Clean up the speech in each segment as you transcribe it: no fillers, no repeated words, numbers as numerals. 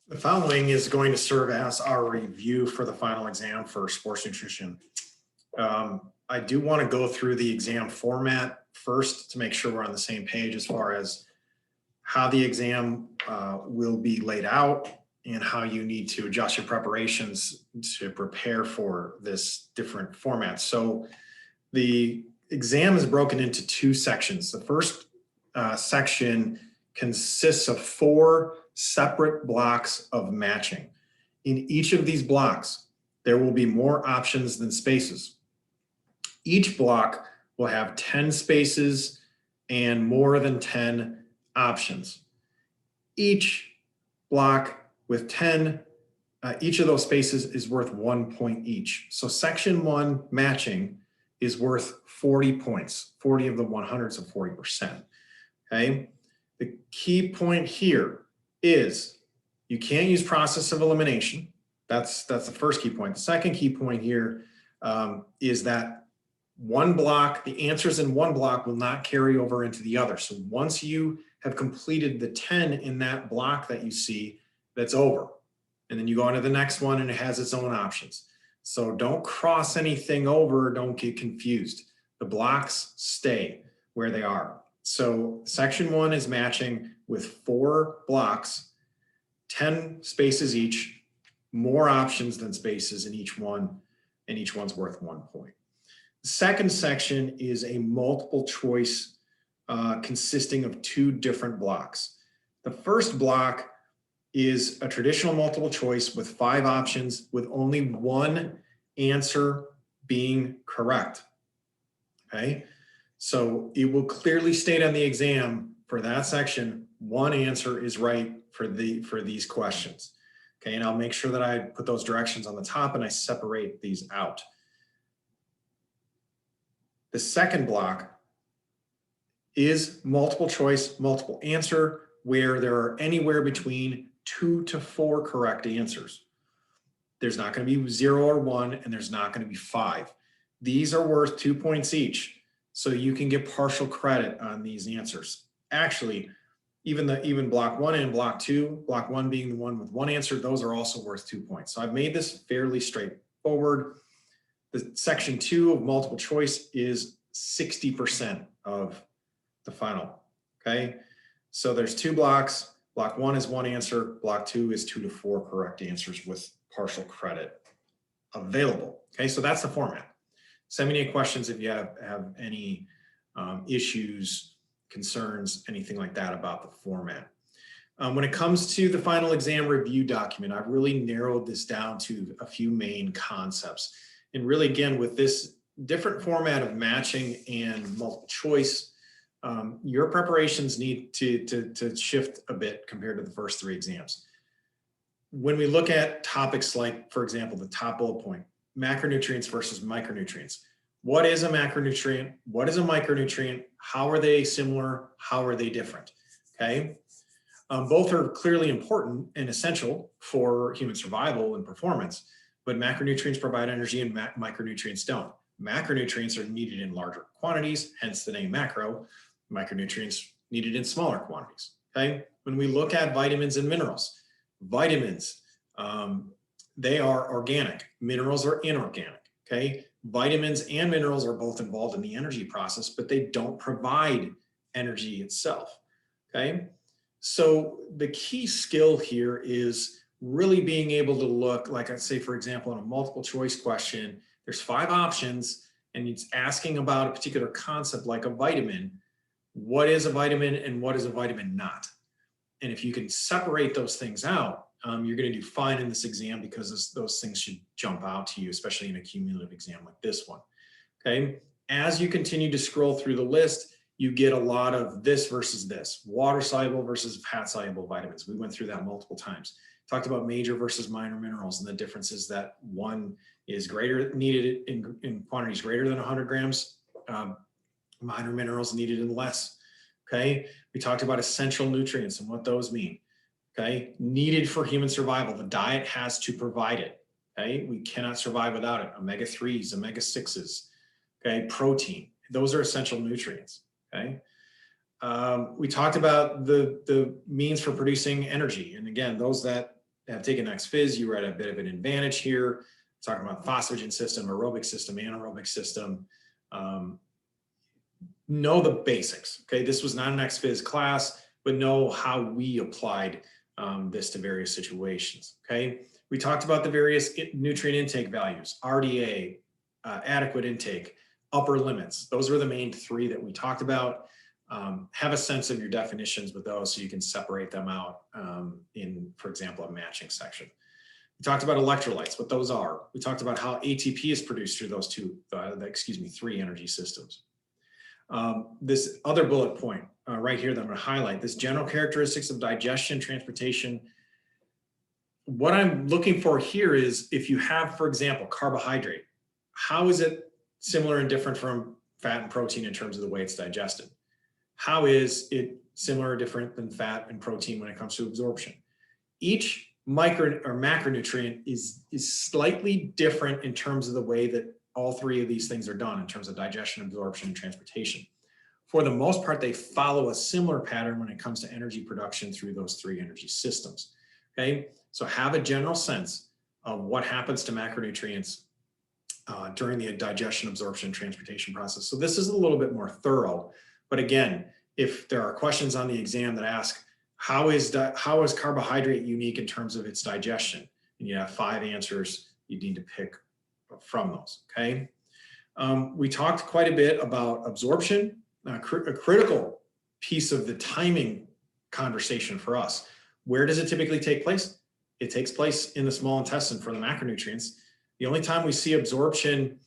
The following is going to serve as our review for the final exam for sports nutrition. I do want to go through the exam format first to make sure we're on the same page as far as how the exam will be laid out and how you need to adjust your preparations to prepare for this different format. So the exam is broken into two sections. The first section consists of 4 separate blocks of matching. In each of these blocks, there will be more options than spaces. Each block will have 10 spaces and more than 10 options. Each block with 10, each of those spaces is worth 1 point each. So section 1 matching is worth 40 points, 40 of the 100s of 40%. Okay. The key point here is you can't use process of elimination. That's the first key point. The second key point here is that one block, the answers in one block will not carry over into the other. So once you have completed the 10 in that block that you see, that's over. And then you go on to the next one and it has its own options. So don't cross anything over, don't get confused. The blocks stay where they are. So section 1 is matching with 4 blocks, 10 spaces each, more options than spaces in each one, and each one's worth 1 point. The second section is a multiple choice consisting of 2 different blocks. The first block is a traditional multiple choice with 5 options with only 1 answer being correct. Okay, so it will clearly state on the exam for that section, 1 answer is right for these questions. Okay, and I'll make sure that I put those directions on the top and I separate these out. The second block is multiple choice, multiple answer, where there are anywhere between 2 to 4 correct answers. There's not going to be 0 or 1, and there's not going to be 5. These are worth 2 points each, so you can get partial credit on these answers. Actually, even block 1 and block 2, block 1 being the one with 1 answer, those are also worth 2 points. So I've made this fairly straightforward. The section 2 of multiple choice is 60% of the final. Okay, so there's 2 blocks. Block 1 is 1 answer. Block 2 is 2 to 4 correct answers with partial credit available. Okay, so that's the format. Send me any questions if you have any issues, concerns, anything like that about the format. When it comes to the final exam review document, I've really narrowed this down to a few main concepts. And really, again, with this different format of matching and multiple choice, your preparations need to shift a bit compared to the first 3 exams. When we look at topics like, for example, the top bullet point, macronutrients versus micronutrients. What is a macronutrient? What is a micronutrient? How are they similar? How are they different? Okay. Both are clearly important and essential for human survival and performance, but macronutrients provide energy and micronutrients don't. Macronutrients are needed in larger quantities, hence the name macro. Micronutrients needed in smaller quantities. Okay. When we look at vitamins and minerals, vitamins, they are organic. Minerals are inorganic. Okay. Vitamins and minerals are both involved in the energy process, but they don't provide energy itself. Okay. So the key skill here is really being able to look, like I say, for example, in a multiple choice question, there's 5 options and it's asking about a particular concept like a vitamin. What is a vitamin and what is a vitamin not? And if you can separate those things out, you're going to do fine in this exam because those things should jump out to you, especially in a cumulative exam like this one. Okay. As you continue to scroll through the list, you get a lot of this versus this, water soluble versus fat soluble vitamins. We went through that multiple times. Talked about major versus minor minerals and the differences that one is needed in quantities greater than 100 grams, minor minerals needed in less. Okay. We talked about essential nutrients and what those mean. Okay. Needed for human survival. The diet has to provide it. Okay. We cannot survive without it. Omega-3s, omega-6s, okay. Protein. Those are essential nutrients. Okay. We talked about the means for producing energy. And again, those that have taken ex-phys, you were at a bit of an advantage here. Talking about phosphagen system, aerobic system, anaerobic system. Know the basics, okay? This was not an ex-phys class, but know how we applied this to various situations, okay? We talked about the various nutrient intake values, RDA, adequate intake, upper limits. Those were the main three that we talked about. Have a sense of your definitions with those so you can separate them out in, for example, a matching section. We talked about electrolytes, what those are. We talked about how ATP is produced through those three energy systems. This other bullet point right here that I'm going to highlight, this general characteristics of digestion, transportation. What I'm looking for here is if you have, for example, carbohydrate, how is it similar and different from fat and protein in terms of the way it's digested? How is it similar or different than fat and protein when it comes to absorption? Each micro or macronutrient is slightly different in terms of the way that all three of these things are done in terms of digestion, absorption, and transportation. For the most part, they follow a similar pattern when it comes to energy production through those three energy systems. Okay, so have a general sense of what happens to macronutrients during the digestion, absorption, and transportation process. So this is a little bit more thorough, but again, if there are questions on the exam that ask, how is carbohydrate unique in terms of its digestion? And you have 5 answers you need to pick from those, okay? We talked quite a bit about absorption, a critical piece of the timing conversation for us. Where does it typically take place? It takes place in the small intestine for the macronutrients. The only time we see absorption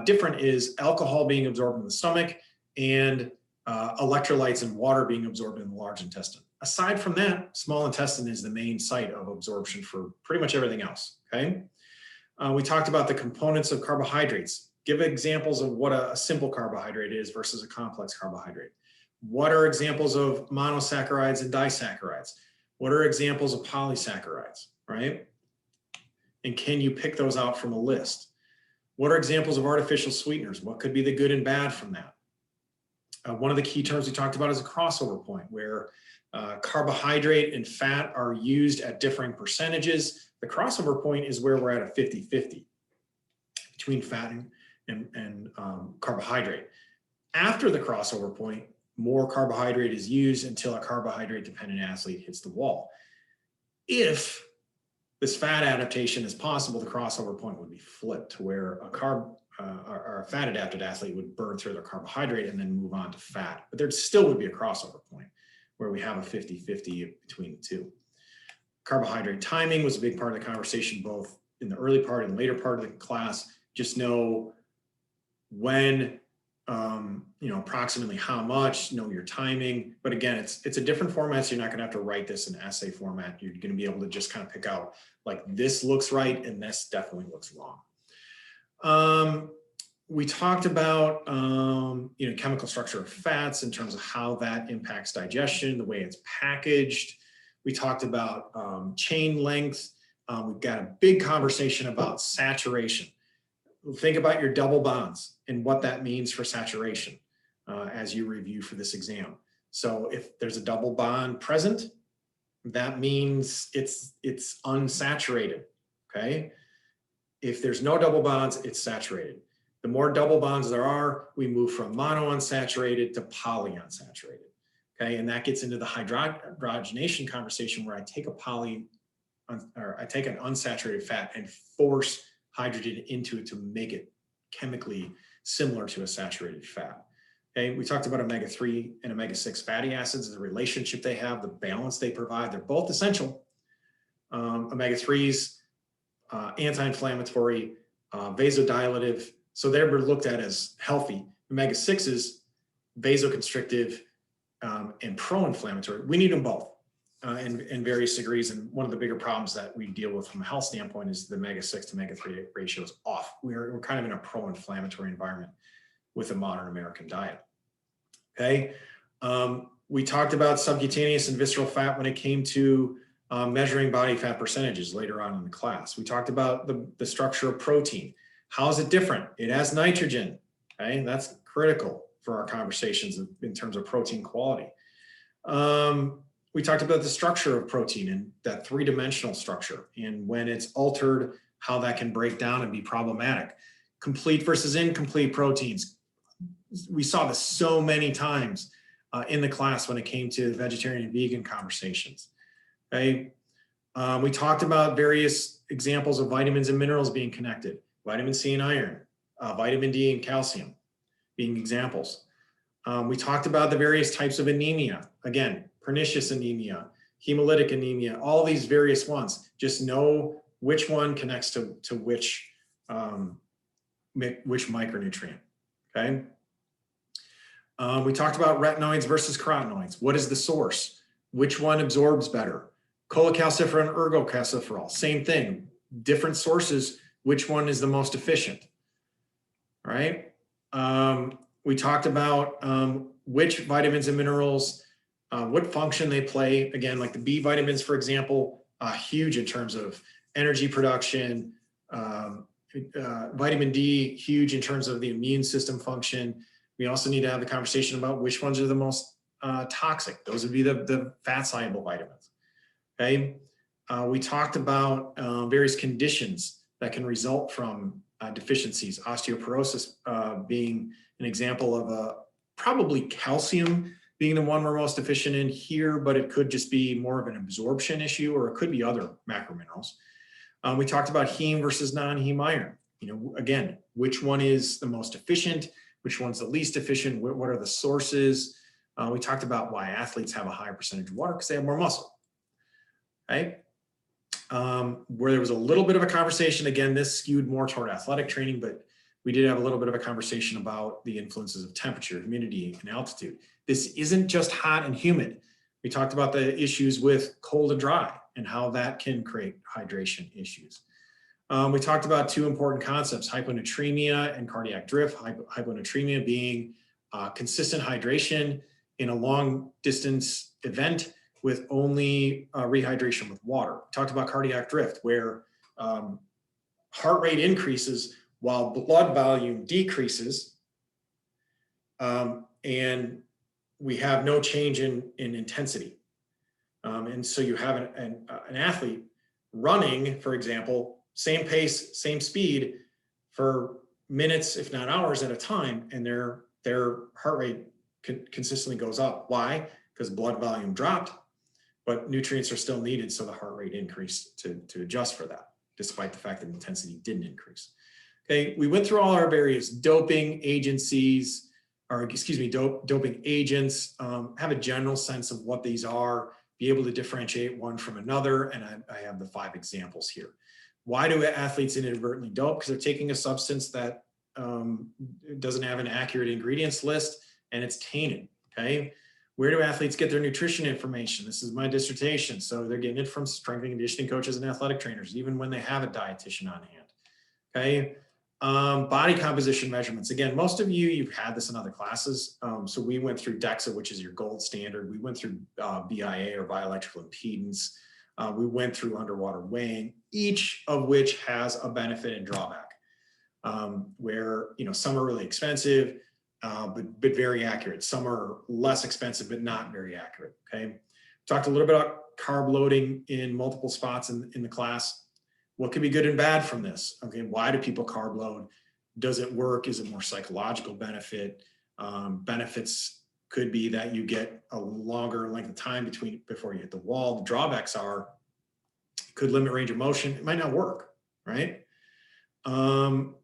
different is alcohol being absorbed in the stomach and electrolytes and water being absorbed in the large intestine. Aside from that, small intestine is the main site of absorption for pretty much everything else, okay? We talked about the components of carbohydrates. Give examples of what a simple carbohydrate is versus a complex carbohydrate. What are examples of monosaccharides and disaccharides? What are examples of polysaccharides, right? And can you pick those out from a list? What are examples of artificial sweeteners? What could be the good and bad from that? One of the key terms we talked about is a crossover point, where carbohydrate and fat are used at differing percentages. The crossover point is where we're at a 50-50 between fat and carbohydrate. After the crossover point, more carbohydrate is used until a carbohydrate-dependent athlete hits the wall. If this fat adaptation is possible, the crossover point would be flipped to where a fat-adapted athlete would burn through their carbohydrate and then move on to fat. But there still would be a crossover point where we have a 50-50 between the two. Carbohydrate timing was a big part of the conversation, both in the early part and later part of the class. Just know when, approximately how much, know your timing. But again, it's a different format, so you're not going to have to write this in essay format. You're going to be able to just kind of pick out, like, this looks right and this definitely looks wrong. We talked about, chemical structure of fats in terms of how that impacts digestion, the way it's packaged. We talked about chain length. We've got a big conversation about saturation. Think about your double bonds and what that means for saturation as you review for this exam. So if there's a double bond present, that means it's unsaturated, okay? If there's no double bonds, it's saturated. The more double bonds there are, we move from monounsaturated to polyunsaturated, okay? And that gets into the hydrogenation conversation where I take an unsaturated fat and force hydrogen into it to make it chemically similar to a saturated fat. Okay, we talked about omega-3 and omega-6 fatty acids, the relationship they have, the balance they provide. They're both essential. Omega-3s, anti-inflammatory, vasodilative, so they were looked at as healthy. Omega-6s, vasoconstrictive, and pro-inflammatory. We need them both in various degrees. And one of the bigger problems that we deal with from a health standpoint is the omega-6 to omega-3 ratio is off. We're kind of in a pro-inflammatory environment with a modern American diet. Okay, we talked about subcutaneous and visceral fat when it came to measuring body fat percentages later on in the class. We talked about the structure of protein. How is it different? It has nitrogen, okay? That's critical for our conversations in terms of protein quality. We talked about the structure of protein and that three-dimensional structure, and when it's altered, how that can break down and be problematic. Complete versus incomplete proteins. We saw this so many times in the class when it came to vegetarian and vegan conversations. Okay. We talked about various examples of vitamins and minerals being connected. Vitamin C and iron, vitamin D and calcium being examples. We talked about the various types of anemia. Again, pernicious anemia, hemolytic anemia, all these various ones. Just know which one connects to which micronutrient, okay? We talked about retinoids versus carotenoids. What is the source? Which one absorbs better? Cholecalciferol and ergocalciferol, same thing. Different sources, which one is the most efficient, all right? We talked about which vitamins and minerals, what function they play. Again, like the B vitamins, for example, huge in terms of energy production. Vitamin D, huge in terms of the immune system function. We also need to have the conversation about which ones are the most toxic. Those would be the fat-soluble vitamins, okay? We talked about various conditions that can result from deficiencies, osteoporosis being an example of probably calcium being the one we're most deficient in here, but it could just be more of an absorption issue, or it could be other macrominerals. We talked about heme versus non-heme iron. You know, again, which one is the most efficient? Which one's the least efficient? What are the sources? We talked about why athletes have a higher percentage of water because they have more muscle, right? Where there was a little bit of a conversation, again, this skewed more toward athletic training, but we did have a little bit of a conversation about the influences of temperature, humidity, and altitude. This isn't just hot and humid. We talked about the issues with cold and dry and how that can create hydration issues. We talked about two important concepts, hyponatremia and cardiac drift. Hyponatremia being consistent hydration in a long distance event with only rehydration with water. We talked about cardiac drift, where heart rate increases while blood volume decreases, and we have no change in intensity. And so you have an athlete running, for example, same pace, same speed for minutes, if not hours at a time, and their heart rate consistently goes up. Why? Because blood volume dropped, but nutrients are still needed, so the heart rate increased to adjust for that, despite the fact that intensity didn't increase. Okay, we went through all our various doping agencies, or excuse me, doping agents, have a general sense of what these are, be able to differentiate one from another, and I have the 5 examples here. Why do athletes inadvertently dope? Because they're taking a substance that doesn't have an accurate ingredients list, and it's tainted, okay? Where do athletes get their nutrition information? This is my dissertation, so they're getting it from strength and conditioning coaches and athletic trainers, even when they have a dietitian on hand, okay? Body composition measurements. Again, most of you've had this in other classes. So we went through DEXA, which is your gold standard. We went through BIA, or bioelectrical impedance. We went through underwater weighing, each of which has a benefit and drawback, where, you know, some are really expensive, but very accurate. Some are less expensive, but not very accurate, okay? Talked a little bit about carb loading in multiple spots in the class. What could be good and bad from this? Okay, why do people carb load? Does it work? Is it more psychological benefit? Benefits could be that you get a longer length of time before you hit the wall. The drawbacks are it could limit range of motion. It might not work, right?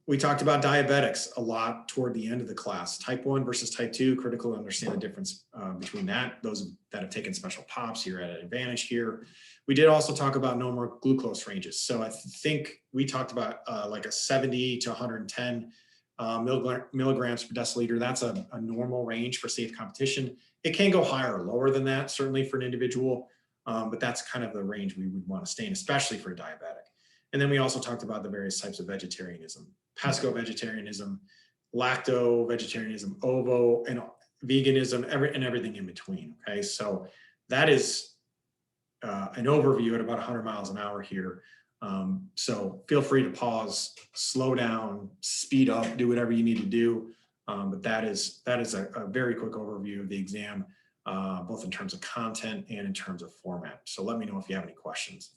We talked about diabetics a lot toward the end of the class. Type 1 versus type 2, critical to understand the difference between that. Those that have taken special POPs, you're at an advantage here. We did also talk about normal glucose ranges. So I think we talked about like a 70 to 110 milligrams per deciliter. That's a normal range for safe competition. It can go higher or lower than that, certainly for an individual, but that's kind of the range we would want to stay in, especially for a diabetic. And then we also talked about the various types of vegetarianism, pesco-vegetarianism, lacto-vegetarianism, ovo, and veganism, and everything in between, okay? So that is an overview at about 100 miles an hour here. So feel free to pause, slow down, speed up, do whatever you need to do. But that is a very quick overview of the exam. both in terms of content and in terms of format. So let me know if you have any questions.